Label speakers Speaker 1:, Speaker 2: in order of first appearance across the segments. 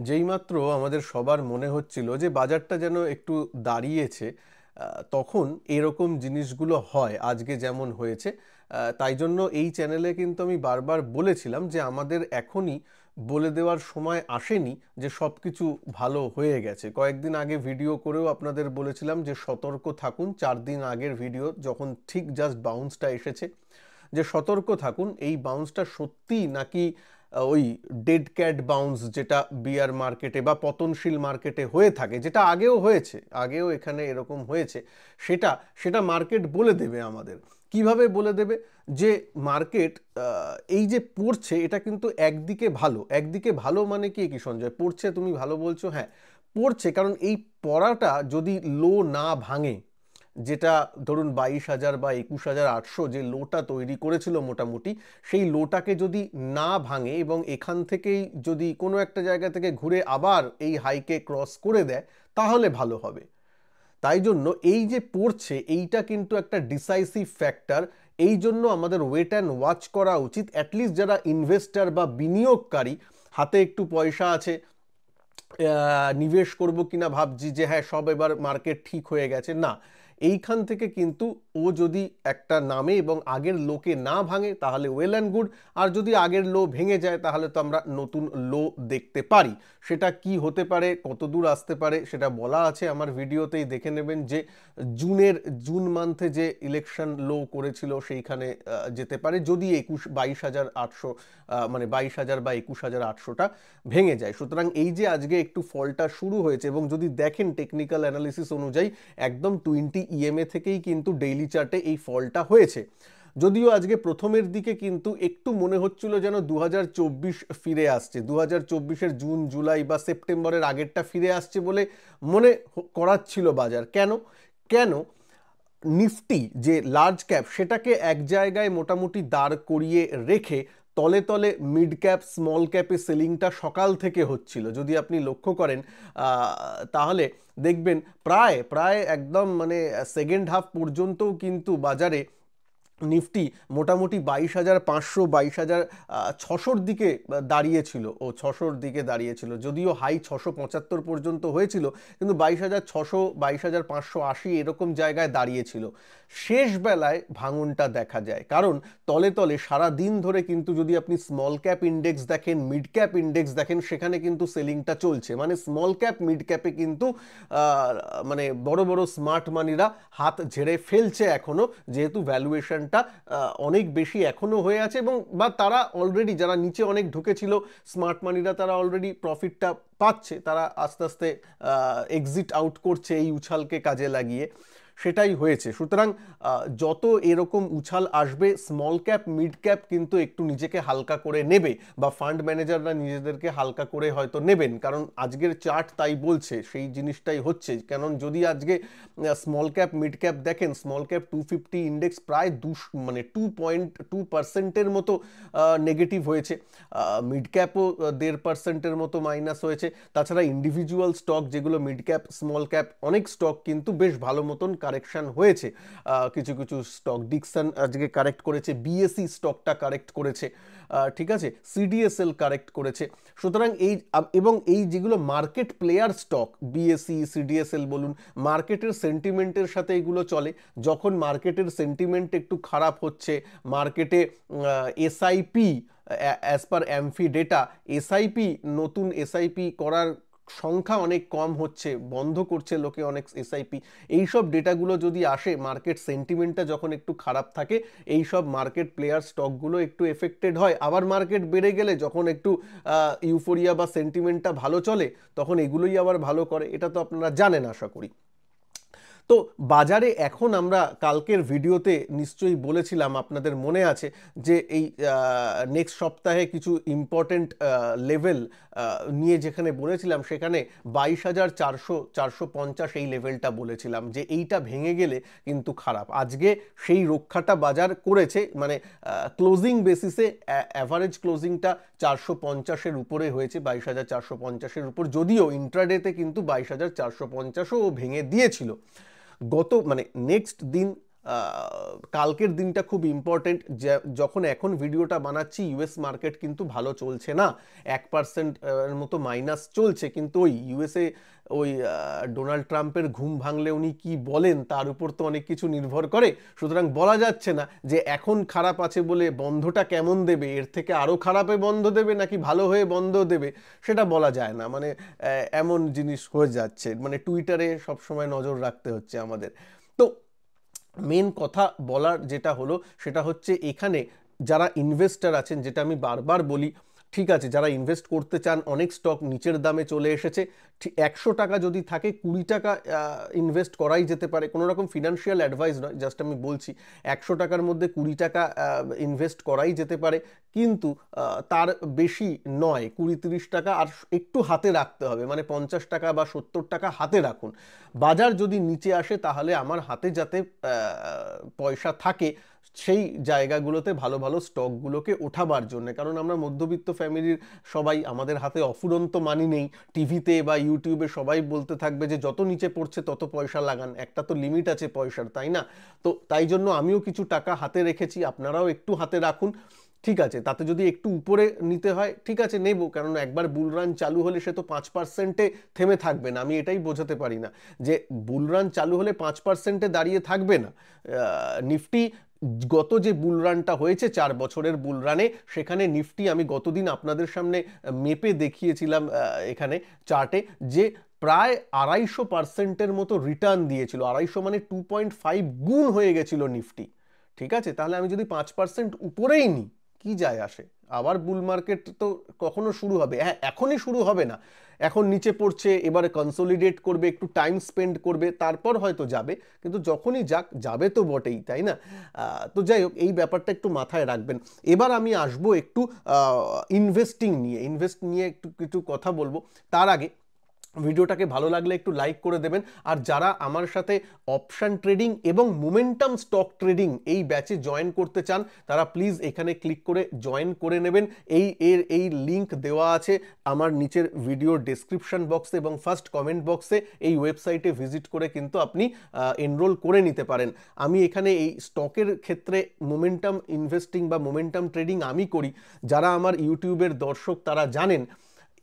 Speaker 1: যেইমাত্র আমাদের সবার মনে হচ্ছিল যে বাজারটা যেন একটু দাঁড়িয়েছে, তখন এরকম জিনিসগুলো হয় আজকে যেমন হয়েছে। তাই জন্য এই চ্যানেলে কিন্তু আমি বারবার বলেছিলাম যে আমাদের এখনই বলে দেওয়ার সময় আসেনি যে সব কিছু ভালো হয়ে গেছে। কয়েকদিন আগে ভিডিও করেও আপনাদের বলেছিলাম যে সতর্ক থাকুন। 4 দিন আগের ভিডিও যখন ঠিক জাস্ট বাউন্সটা এসেছে, যে সতর্ক থাকুন এই বাউন্সটা সত্যি নাকি ওই ডেড ক্যাট বাউন্স যেটা বিয়ার মার্কেটে বা পতনশীল মার্কেটে হয়ে থাকে, যেটা আগেও হয়েছে, আগেও এখানে এরকম হয়েছে। সেটা সেটা মার্কেট বলে দেবে আমাদের। কিভাবে বলে দেবে? যে মার্কেট এই যে পড়ছে এটা কিন্তু একদিকে ভালো, একদিকে ভালো মানে কি কি সঞ্জয়? পড়ছে, তুমি ভালো বলছো, হ্যাঁ পড়ছে, কারণ এই পড়াটা যদি লো না ভাঙে, যেটা ধরুন 22,000 বা 21,800 যে লোটা তৈরি করেছিল মোটামুটি, সেই লোটাকে যদি না ভাঙে এবং এখান থেকেই যদি কোনো একটা জায়গা থেকে ঘুরে আবার এই হাইকে ক্রস করে দেয়, তাহলে ভালো হবে। তাই জন্য এই যে পড়ছে এইটা কিন্তু একটা ডিসাইসিভ ফ্যাক্টর। এই জন্য আমাদের ওয়েট অ্যান্ড ওয়াচ করা উচিত। অ্যাটলিস্ট যারা ইনভেস্টার বা বিনিয়োগকারী, হাতে একটু পয়সা আছে, নিবেশ করব কিনা ভাবছি যে হ্যাঁ সব এবার মার্কেট ঠিক হয়ে গেছে, না, এইখান থেকে কিন্তু ও যদি একটা নামে এবং আগের লোকে না ভাঙে তাহলে ওয়েল অ্যান্ড গুড। আর যদি আগের লো ভেঙে যায় তাহলে তো আমরা নতুন লো দেখতে পারি। সেটা কি হতে পারে, কত দূর আসতে পারে, সেটা বলা আছে আমার ভিডিওতেই, দেখে নেবেন। যে জুন মান্থে যে ইলেকশন লো করেছিল সেইখানে যেতে পারে, যদি 22,800 মানে 22,000 বা 21,800টা ভেঙে যায়। সুতরাং এই যে আজকে একটু ফলটা শুরু হয়েছে, এবং যদি দেখেন টেকনিক্যাল অ্যানালিসিস অনুযায়ী একদম 20 ইএমএ থেকেই কিন্তু ডেইলি চার্টে এই ফলটা হয়েছে। যদিও আজকে প্রথমের দিকে কিন্তু একটু মনে হচ্ছিল যেন 2024 ফিরে আসছে, 2024-এর জুন জুলাই বা সেপ্টেম্বরের আগেরটা ফিরে আসছে বলে মনে করাচ্ছিল বাজার। কেন কেন নিফটি যে লার্জ ক্যাপ সেটাকে এক জায়গায় মোটামুটি দাঁড় করিয়ে রেখে তলে তলে মিড ক্যাপ স্মল ক্যাপে সেলিংটা সকাল থেকে হচ্ছিল। যদি আপনি লক্ষ্য করেন তাহলে দেখবেন প্রায় প্রায় একদম মানে সেকেন্ড হাফ পর্যন্তও কিন্তু বাজারে নিফটি মোটামুটি 22,500 22,600 দিকে দাঁড়িয়েছিল, ছশোর দিকে দাঁড়িয়েছিল। যদিও হাই 675 পর্যন্ত হয়েছিল, কিন্তু 22,600 22,580 এরকম জায়গায় দাঁড়িয়েছিল। শেষ বেলায় ভাঙনটা দেখা যায়, কারণ তলে তলে সারা দিন ধরে কিন্তু যদি আপনি স্মল ক্যাপ ইন্ডেক্স দেখেন, মিড ক্যাপ ইন্ডেক্স দেখেন, সেখানে কিন্তু সেলিংটা চলছে। মানে স্মল ক্যাপ মিড ক্যাপে কিন্তু মানে বড় বড় স্মার্ট মানিরা হাত ঝেড়ে ফেলছে এখনো, যেহেতু ভ্যালুয়েশনটা অনেক বেশি এখনো হয়ে আছে, এবং বা তারা অলরেডি যারা নিচে অনেক ঢুকেছিল স্মার্ট মানিরা, তারা অলরেডি প্রফিটটা পাচ্ছে, তারা আস্তে আস্তে এক্সিট আউট করছে এই উছালকে কাজে লাগিয়ে। সেটাই হয়েছে। সুতরাং যত এরকম উছাল আসবে, স্মল ক্যাপ মিড ক্যাপ কিন্তু একটু নিজেকে হালকা করে নেবে, বা ফান্ড ম্যানেজাররা নিজেদেরকে হালকা করে হয়তো নেবেন, কারণ আজকের চার্ট তাই বলছে, সেই জিনিসটাই হচ্ছে। কারণ যদি আজকে স্মল ক্যাপ মিড ক্যাপ দেখেন, স্মল ক্যাপ 250 ইন্ডেক্স প্রায় 2.2% মতো নেগেটিভ হয়েছে, মিড ক্যাপও 1.5% মতো মাইনাস হয়েছে। তাছাড়া ইন্ডিভিজুয়াল স্টক যেগুলো মিড ক্যাপ স্মল ক্যাপ, অনেক স্টক কিন্তু বেশ ভালো মতন কারেকশন হয়েছে। কিছু কিছু স্টক ডিকসন আজকে কারেক্ট করেছে, বিএসসি স্টকটা কারেক্ট করেছে, ঠিক আছে, সিডিএসএল কারেক্ট করেছে। সুতরাং এই এবং এই যেগুলো market player stock, BSc CDSL বলুন, মার্কেটের সেন্টিমেন্টের সাথে এগুলো চলে। যখন মার্কেটের সেন্টিমেন্ট একটু খারাপ হচ্ছে, মার্কেটে SIP as per AMFI data, SIP নতুন এসআইপি করার সংখ্যা অনেক কম হচ্ছে, বন্ধ করছে লোকে অনেক এসআইপি, এইসব ডেটাগুলো যদি আসে, মার্কেট সেন্টিমেন্টটা যখন একটু খারাপ থাকে, এই সব মার্কেট প্লেয়ার স্টকগুলো একটু এফেক্টেড হয়। আবার মার্কেট বেড়ে গেলে, যখন একটু ইউফোরিয়া বা সেন্টিমেন্টটা ভালো চলে, তখন এগুলোই আবার ভালো করে। এটা তো আপনারা জানেন আশা করি। তো বাজারে এখন আমরা কালকের ভিডিওতে নিশ্চয়ই বলেছিলাম, আপনাদের মনে আছে, যে এই নেক্সট সপ্তাহে কিছু ইম্পর্টেন্ট লেভেল নিয়ে যেখানে বলেছিলাম, সেখানে 22,400 450 এই লেভেলটা বলেছিলাম যে এইটা ভেঙে গেলে কিন্তু খারাপ। আজকে সেই রক্ষাটা বাজার করেছে, মানে ক্লোজিং বেসিসে অ্যাভারেজ ক্লোজিংটা 450-এর উপরে হয়েছে, 22,450-এর উপর, যদিও ইন্ট্রাডেতে কিন্তু 22,450ও ভেঙে দিয়েছিল। গত মানে নেক্সট দিন কালকের দিনটা খুব ইম্পর্টেন্ট। যখন এখন ভিডিওটা বানাচ্ছি ইউএস মার্কেট কিন্তু ভালো চলছে না, 1% এর মতো মাইনাস চলছে, কিন্তু ওই ইউএসএ ওই ডোনাল্ড ট্রাম্পের ঘুম ভাঙলে উনি কি বলেন তার উপর তো অনেক কিছু নির্ভর করে। সুতরাং বলা যাচ্ছে না যে এখন খারাপ আছে বলে বন্ধটা কেমন দেবে, এর থেকে আরও খারাপে বন্ধ দেবে নাকি ভালো হয়ে বন্ধ দেবে সেটা বলা যায় না। মানে এমন জিনিস হয়ে যাচ্ছে, মানে টুইটারে সবসময় নজর রাখতে হচ্ছে আমাদের। তো মেন কথা বলার যেটা হলো সেটা হচ্ছে এখানে যারা ইনভেস্টার আছেন, যেটা আমি বারবার বলি, ঠিক আছে যারা ইনভেস্ট করতে চান, অনেক স্টক নিচের দামে চলে এসেছে, 100 টাকা যদি থাকে 20 টাকা ইনভেস্ট করাই যেতে পারে, কোনো রকম ফিনান্সিয়াল অ্যাডভাইস নয়, জাস্ট আমি বলছি 100 টাকার মধ্যে 20 টাকা ইনভেস্ট করাই যেতে পারে, কিন্তু তার বেশি নয়, 20-30 টাকা আর একটু হাতে রাখতে হবে, মানে 50 টাকা বা 70 টাকা হাতে রাখুন। বাজার যদি নিচে আসে তাহলে আমার হাতে যাতে পয়সা থাকে সেই জায়গাগুলোতে ভালো ভালো স্টকগুলোকে ওঠাবার জন্য, কারণ আমরা মধ্যবিত্ত ফ্যামিলির সবাই, আমাদের হাতে অফুরন্ত মানি নেই। টিভিতে বা ইউটিউবে সবাই বলতে থাকবে যে যত নিচে পড়ছে তত পয়সা লাগান, একটা তো লিমিট আছে পয়সার, তাই না? তো তাই জন্য আমিও কিছু টাকা হাতে রেখেছি, আপনারাও একটু হাতে রাখুন, ঠিক আছে? তাতে যদি একটু উপরে নিতে হয় ঠিক আছে নেব, কারণ একবার বুল রান চালু হলে সে তো 5%-এ থেমে থাকবে না। আমি এটাই বোঝাতে পারি না যে বুল রান চালু হলে 5%-এ দাঁড়িয়ে থাকবে না। নিফটি গত যে বুল রানটা হয়েছে 4 বছরের বুল রানে, সেখানে নিফটি আমি গতদিন আপনাদের সামনে মেপে দেখিয়েছিলাম এখানে চার্টে, যে প্রায় 250%-এর মতো রিটার্ন দিয়েছিল। 250 মানে 2.5 গুণ হয়ে গেছিল নিফটি, ঠিক আছে? তাহলে আমি যদি 5% উপরেই নিই কি যায় আসে? আবার বুল মার্কেট তো কখনো শুরু হবে? হ্যাঁ, এখনই শুরু হবে না, এখন নিচে পড়ছে, এবারে কনসোলিডেট করবে, একটু টাইম স্পেন্ড করবে, তারপর হয়তো যাবে, কিন্তু যখনই যাক যাবে তো বটেই, তাই না? তো যাই হোক, এই ব্যাপারটা একটু মাথায় রাখবেন। এবার আমি আসবো একটু ইনভেস্টিং নিয়ে, ইনভেস্ট নিয়ে একটু কিছু কথা বলবো। তার আগে ভিডিওটাকে ভালো লাগলে একটু লাইক করে দেবেন, আর যারা আমার সাথে অপশন ট্রেডিং এবং মোমেন্টাম স্টক ট্রেডিং এই ব্যাচে জয়েন করতে চান তারা প্লিজ এখানে ক্লিক করে জয়েন করে নেবেন। এই লিংক দেওয়া আছে আমার নিচের ভিডিও ডেসক্রিপশন বক্সে এবং ফার্স্ট কমেন্ট বক্সে। এই ওয়েবসাইটে ভিজিট করে কিন্তু আপনি এনরোল করে নিতে পারেন। আমি এখানে এই স্টকের ক্ষেত্রে মোমেন্টাম ইনভেস্টিং বা মোমেন্টাম ট্রেডিং আমি করি, যারা আমার ইউটিউবের দর্শক তারা জানেন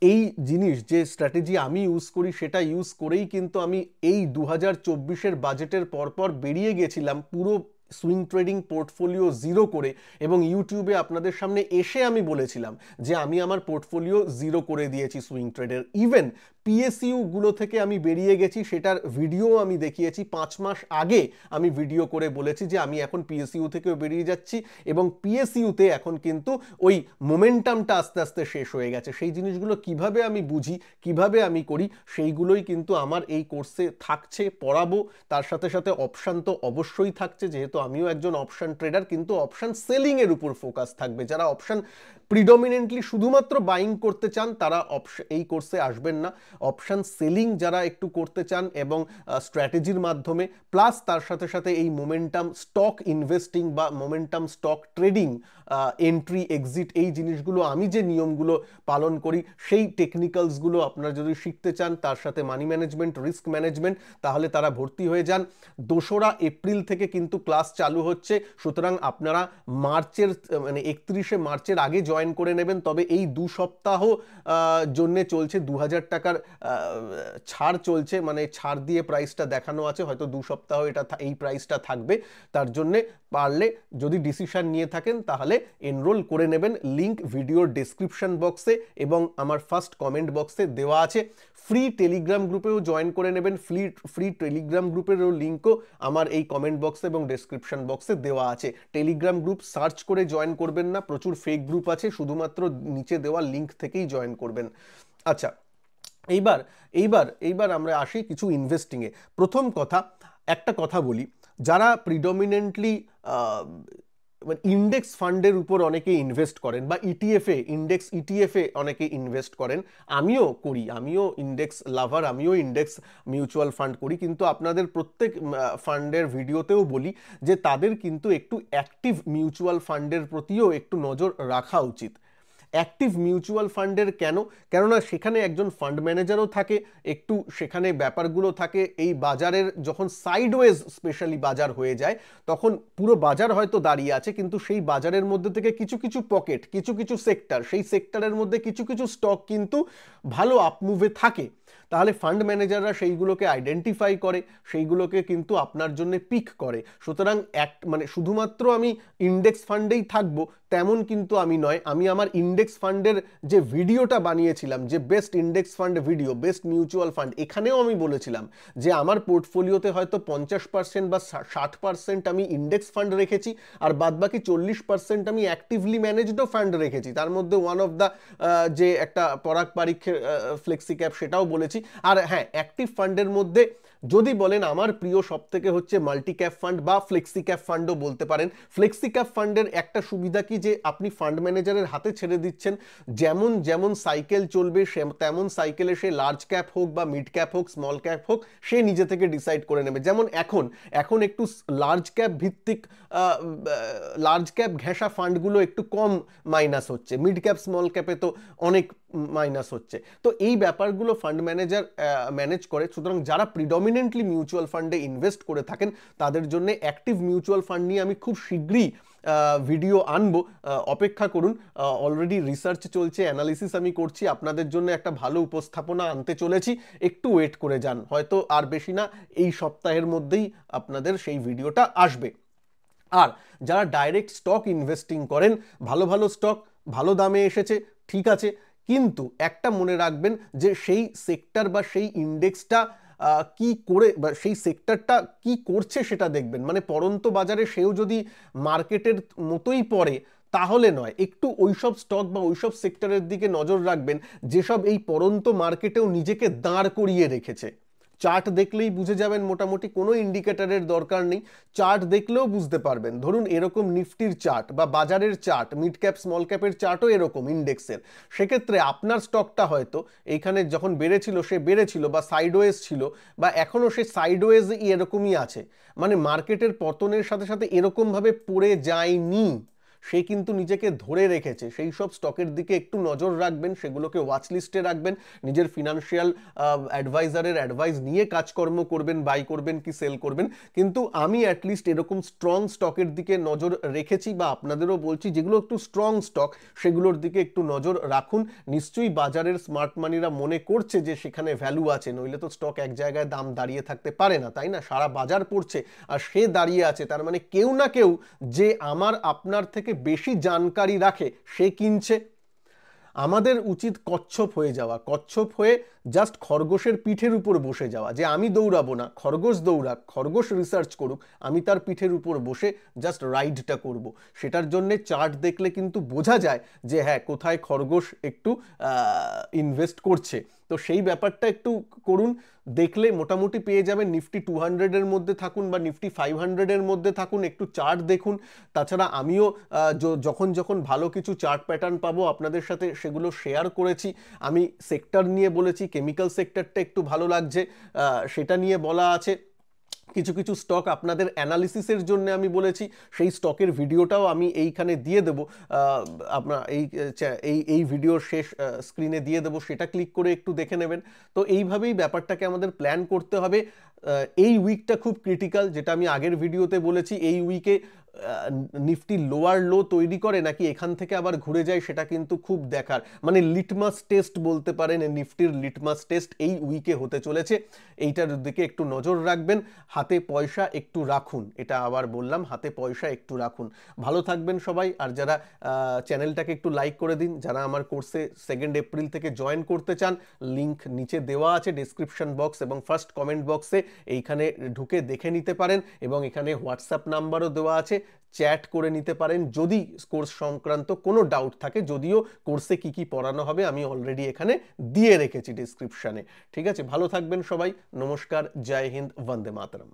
Speaker 1: এই জিনিস, যে স্ট্র্যাটেজি আমি ইউজ করি সেটা ইউজ করেই কিন্তু আমি এই 2024-এর বাজেটের পরপর বেরিয়ে গেছিলাম পুরো সুইং ট্রেডিং পোর্টফোলিও জিরো করে, এবং ইউটিউবে আপনাদের সামনে এসে আমি বলেছিলাম যে আমি আমার পোর্টফোলিও জিরো করে দিয়েছি সুইং ট্রেডের। ইভেন পিএসইউ গুলো থেকে আমি বেরিয়ে গেছি, সেটার ভিডিও আমি দেখিয়েছি 5 মাস আগে। আমি ভিডিও করে বলেছি যে আমি এখন পিএসইউ থেকেও বেরিয়ে যাচ্ছি, এবং পিএসইউতে এখন কিন্তু ওই মোমেন্টামটা আস্তে আস্তে শেষ হয়ে গেছে। সেই জিনিসগুলো কিভাবে আমি বুঝি, কিভাবে আমি করি, সেইগুলোই কিন্তু আমার এই কোর্সে থাকছে, পড়াবো। তার সাথে সাথে অপশান তো অবশ্যই থাকছে, যেহেতু আমিও একজন অপশান ট্রেডার, কিন্তু অপশান সেলিংয়ের উপর ফোকাস থাকবে। যারা অপশান প্রিডমিনেন্টলি শুধুমাত্র বাইং করতে চান তারা এই কোর্সে আসবেন না। অপশান সেলিং যারা একটু করতে চান এবং স্ট্র্যাটেজির মাধ্যমে, প্লাস তার সাথে সাথে এই মোমেন্টাম স্টক ইনভেস্টিং বা momentum stock trading, entry exit, এই জিনিসগুলো আমি যে নিয়মগুলো পালন করি সেই টেকনিক্যালসগুলো আপনারা যদি শিখতে চান, তার সাথে মানি ম্যানেজমেন্ট, রিস্ক ম্যানেজমেন্ট, তাহলে তারা ভর্তি হয়ে যান। 2রা এপ্রিল থেকে কিন্তু ক্লাস চালু হচ্ছে, সুতরাং আপনারা মার্চের মানে 31শে মার্চের আগে জয়েন করে নেবেন। তবে এই 2 সপ্তাহ জন্যে চলছে 2000 টাকার ছাড় চলছে, মানে ছাড় দিয়ে প্রাইসটা দেখানো আছে, হয়তো 2 সপ্তাহ এটা এই প্রাইসটা থাকবে। তার জন্যে পারলে যদি ডিসিশন নিয়ে থাকেন তাহলে এনরোল করে নেবেন। লিংক ভিডিওর ডেসক্রিপশন বক্সে এবং আমার ফার্স্ট কমেন্ট বক্সে দেওয়া আছে। ফ্রি টেলিগ্রাম গ্রুপেও জয়েন করে নেবেন, ফ্রি টেলিগ্রাম গ্রুপেরও লিঙ্কও আমার এই কমেন্ট বক্সে এবং ডেসক্রিপশন বক্সে দেওয়া আছে। টেলিগ্রাম গ্রুপ সার্চ করে জয়েন করবেন না, প্রচুর ফেক গ্রুপ আছে, শুধুমাত্র নিচে দেওয়া লিঙ্ক থেকেই জয়েন করবেন। আচ্ছা, এইবার আমরা আসি কিছু ইনভেস্টিংয়ে। প্রথম কথা, একটা কথা বলি, যারা প্রিডমিনেন্টলি ইন্ডেক্স ফান্ডের উপর অনেকে ইনভেস্ট করেন বা ইটিএফে, ইন্ডেক্স ইটিএফে অনেকে ইনভেস্ট করেন, আমিও করি, আমিও ইন্ডেক্স লাভার, আমিও ইন্ডেক্স মিউচুয়াল ফান্ড করি, কিন্তু আপনাদের প্রত্যেক ফান্ডের ভিডিওতেও বলি যে তাদের কিন্তু একটু অ্যাক্টিভ মিউচুয়াল ফান্ডের প্রতিও একটু নজর রাখা উচিত। অ্যাক্টিভ মিউচুয়াল ফান্ডের কেন? কেননা সেখানে একজন ফান্ড ম্যানেজারও থাকে, একটু সেখানে ব্যাপারগুলো থাকে এই বাজারের যখন সাইডওয়েজ স্পেশালি বাজার হয়ে যায় তখন পুরো বাজার হয়তো দাঁড়িয়ে আছে কিন্তু সেই বাজারের মধ্যে থেকে কিছু কিছু পকেট, কিছু কিছু সেক্টর, সেই সেক্টরের মধ্যে কিছু কিছু স্টক কিন্তু ভালো আপমুভে থাকে। তাহলে ফান্ড ম্যানেজাররা সেইগুলোকে আইডেন্টিফাই করে, সেইগুলোকে কিন্তু আপনার জন্য পিক করে। সুতরাং মানে শুধুমাত্র আমি ইন্ডেক্স ফান্ডেই থাকবো তেমন কিন্তু আমি নয়। আমি আমার ইন্ডেক্স ফান্ডের যে ভিডিওটা বানিয়েছিলাম, যে best index fund video, best mutual fund, এখানেও আমি বলেছিলাম যে আমার পোর্টফোলিওতে হয়তো 50% বা 60% আমি ইন্ডেক্স ফান্ড রেখেছি আর বাদবাকি 40% আমি অ্যাক্টিভলি ম্যানেজডও ফান্ড রেখেছি। তার মধ্যে ওয়ান অফ দ্য যে একটা পরাগ পারিখের ফ্লেক্সি ক্যাপ সেটাও বলেছি। আর হ্যাঁ, অ্যাক্টিভ ফান্ডের মধ্যে যদি বলেন আমার প্রিয় সব থেকে হচ্ছে মাল্টি ক্যাপ ফান্ড বা ফ্লেক্সি ক্যাপ ফান্ডও বলতে পারেন। ফ্লেক্সি ক্যাপ ফান্ডের একটা সুবিধা কি যে আপনি ফান্ড ম্যানেজারের হাতে ছেড়ে দিচ্ছেন, যেমন যেমন সাইকেল চলবে সে তেমন সাইকেলে সে লার্জ ক্যাপ হোক বা মিড ক্যাপ হোক স্মল ক্যাপ হোক সে নিজে থেকে ডিসাইড করে নেবে। যেমন এখন একটু লার্জ ক্যাপ ভিত্তিক লার্জ ক্যাপ ঘেঁষা ফান্ডগুলো একটু কম মাইনাস হচ্ছে, মিড ক্যাপ স্মল ক্যাপে তো অনেক মাইনাস হচ্ছে। তো এই ব্যাপারগুলো ফান্ড ম্যানেজার ম্যানেজ করে। সুতরাং যারা প্রিডমিনেন্টলি মিউচুয়াল ফান্ডে ইনভেস্ট করে থাকেন তাদের জন্য অ্যাক্টিভ মিউচুয়াল ফান্ড নিয়ে আমি খুব শীঘ্রই ভিডিও আনবো, অপেক্ষা করুন। অলরেডি রিসার্চ চলছে, অ্যানালিসিস আমি করছি, আপনাদের জন্য একটা ভালো উপস্থাপনা আনতে চলেছি, একটু ওয়েট করে যান, হয়তো আর বেশি না এই সপ্তাহের মধ্যেই আপনাদের সেই ভিডিওটা আসবে। আর যারা ডাইরেক্ট স্টক ইনভেস্টিং করেন, ভালো ভালো স্টক ভালো দামে এসেছে, ঠিক আছে, কিন্তু একটা মনে রাখবেন যে সেই সেক্টর বা সেই ইন্ডেক্সটা কি করে বা সেই সেক্টরটা কি করছে সেটা দেখবেন। মানে পড়ন্ত বাজারে সেও যদি মার্কেটের মতোই পড়ে তাহলে নয়, একটু ওইসব স্টক বা ওইসব সেক্টরের দিকে নজর রাখবেন যেসব এই পড়ন্ত মার্কেটেও নিজেকে দাঁড় করিয়ে রেখেছে। চার্ট দেখলেই বুঝে যাবেন, মোটামুটি কোনো ইন্ডিকেটরের দরকার নেই, চার্ট দেখলেও বুঝতে পারবেন। ধরুন এরকম নিফটির চার্ট বা বাজারের চার্ট, মিড ক্যাপ স্মল ক্যাপের চার্টও এরকম ইন্ডেক্সের, সেক্ষেত্রে আপনার স্টকটা হয়তো এইখানে যখন বেড়েছিল সে বেড়েছিল বা সাইডওয়েজ ছিল বা এখনও সে সাইডওয়েজ এরকমই আছে, মানে মার্কেটের পতনের সাথে সাথে এরকমভাবে পড়ে যায়নি, সে কিন্তু নিজেকে ধরে রেখেছে। সেই সব স্টকের দিকে একটু নজর রাখবেন, সেগুলোকে ওয়াচ লিস্টে রাখবেন, নিজের ফিনান্সিয়াল অ্যাডভাইজারের অ্যাডভাইস নিয়ে কাজকর্ম করবেন, বাই করবেন কি সেল করবেন। কিন্তু আমি অ্যাটলিস্ট এরকম স্ট্রং স্টকের দিকে নজর রেখেছি বা আপনাদেরও বলছি যেগুলো একটু স্ট্রং স্টক সেগুলোর দিকে একটু নজর রাখুন। নিশ্চয়ই বাজারের স্মার্ট মানিরা মনে করছে যে সেখানে ভ্যালু আছে, নইলে তো স্টক এক জায়গায় দাম দাঁড়িয়ে থাকতে পারে না, তাই না? সারা বাজার পড়ছে আর সে দাঁড়িয়ে আছে, তার মানে কেউ না কেউ যে আমার আপনার থেকে বেশি জানকারি রাখে সে কিনছে। আমাদের উচিত কচ্ছপ হয়ে যাওয়া, কচ্ছপ হয়ে জাস্ট খরগোশের পিঠের উপর বসে যাওয়া, যে আমি দৌড়াবো না, খরগোশ দৌড়াক, খরগোশ রিসার্চ করুক, আমি তার পিঠের উপর বসে জাস্ট রাইডটা করব। সেটার জন্যে চার্ট দেখলে কিন্তু বোঝা যায় যে হ্যাঁ কোথায় খরগোশ একটু ইনভেস্ট করছে। তো সেই ব্যাপারটা একটু করুন, দেখলে মোটামুটি পেয়ে যাবেন। নিফটি 200-এর মধ্যে থাকুন বা নিফটি 500-এর মধ্যে থাকুন, একটু চার্ট দেখুন। তাছাড়া আমিও যখন যখন ভালো কিছু চার্ট প্যাটার্ন পাবো আপনাদের সাথে সেগুলো শেয়ার করেছি। আমি সেক্টর নিয়ে বলেছি, কেমিক্যাল সেক্টরটা একটু ভালো লাগছে সেটা নিয়ে বলা আছে। কিছু কিছু স্টক আপনাদের অ্যানালিসিসের জন্য আমি বলেছি, সেই স্টকের ভিডিওটাও আমি এইখানে দিয়ে দেবো, আপনার এই ভিডিওর শেষ স্ক্রিনে দিয়ে দেবো, সেটা ক্লিক করে একটু দেখে নেবেন। তো এইভাবেই ব্যাপারটাকে আমাদের প্ল্যান করতে হবে। এই উইকটা খুব ক্রিটিক্যাল, যেটা আমি আগের ভিডিওতে বলেছি। এই উইকে নিফটি লোয়ার লো তৈরি করে নাকি এখান থেকে আবার ঘুরে যায় সেটা কিন্তু খুব দেখার, মানে লিটমাস টেস্ট বলতে পারেন, নিফটির লিটমাস টেস্ট এই উইকে হতে চলেছে। এইটার দিকে একটু নজর রাখবেন, হাতে পয়সা একটু রাখুন, এটা আবার বললাম, হাতে পয়সা একটু রাখুন। ভালো থাকবেন সবাই। আর যারা চ্যানেলটাকে একটু লাইক করে দিন, যারা আমার কোর্সে 2 এপ্রিল থেকে জয়েন করতে চান, লিংক নিচে দেওয়া আছে ডেসক্রিপশন বক্স এবং ফার্স্ট কমেন্ট বক্সে, এইখানে ঢুকে দেখে নিতে পারেন এবং এখানে হোয়াটসঅ্যাপ নাম্বারও দেওয়া আছে, চ্যাট করে নিতে পারেন যদি কোর্স সংক্রান্ত কোনো ডাউট থাকে। যদিও কোর্সে কি কি পড়ানো হবে আমি অলরেডি এখানে দিয়ে রেখেছি ডেসক্রিপশনে। ঠিক আছে, ভালো থাকবেন সবাই, নমস্কার, জয় হিন্দ, বন্দে মাতরম।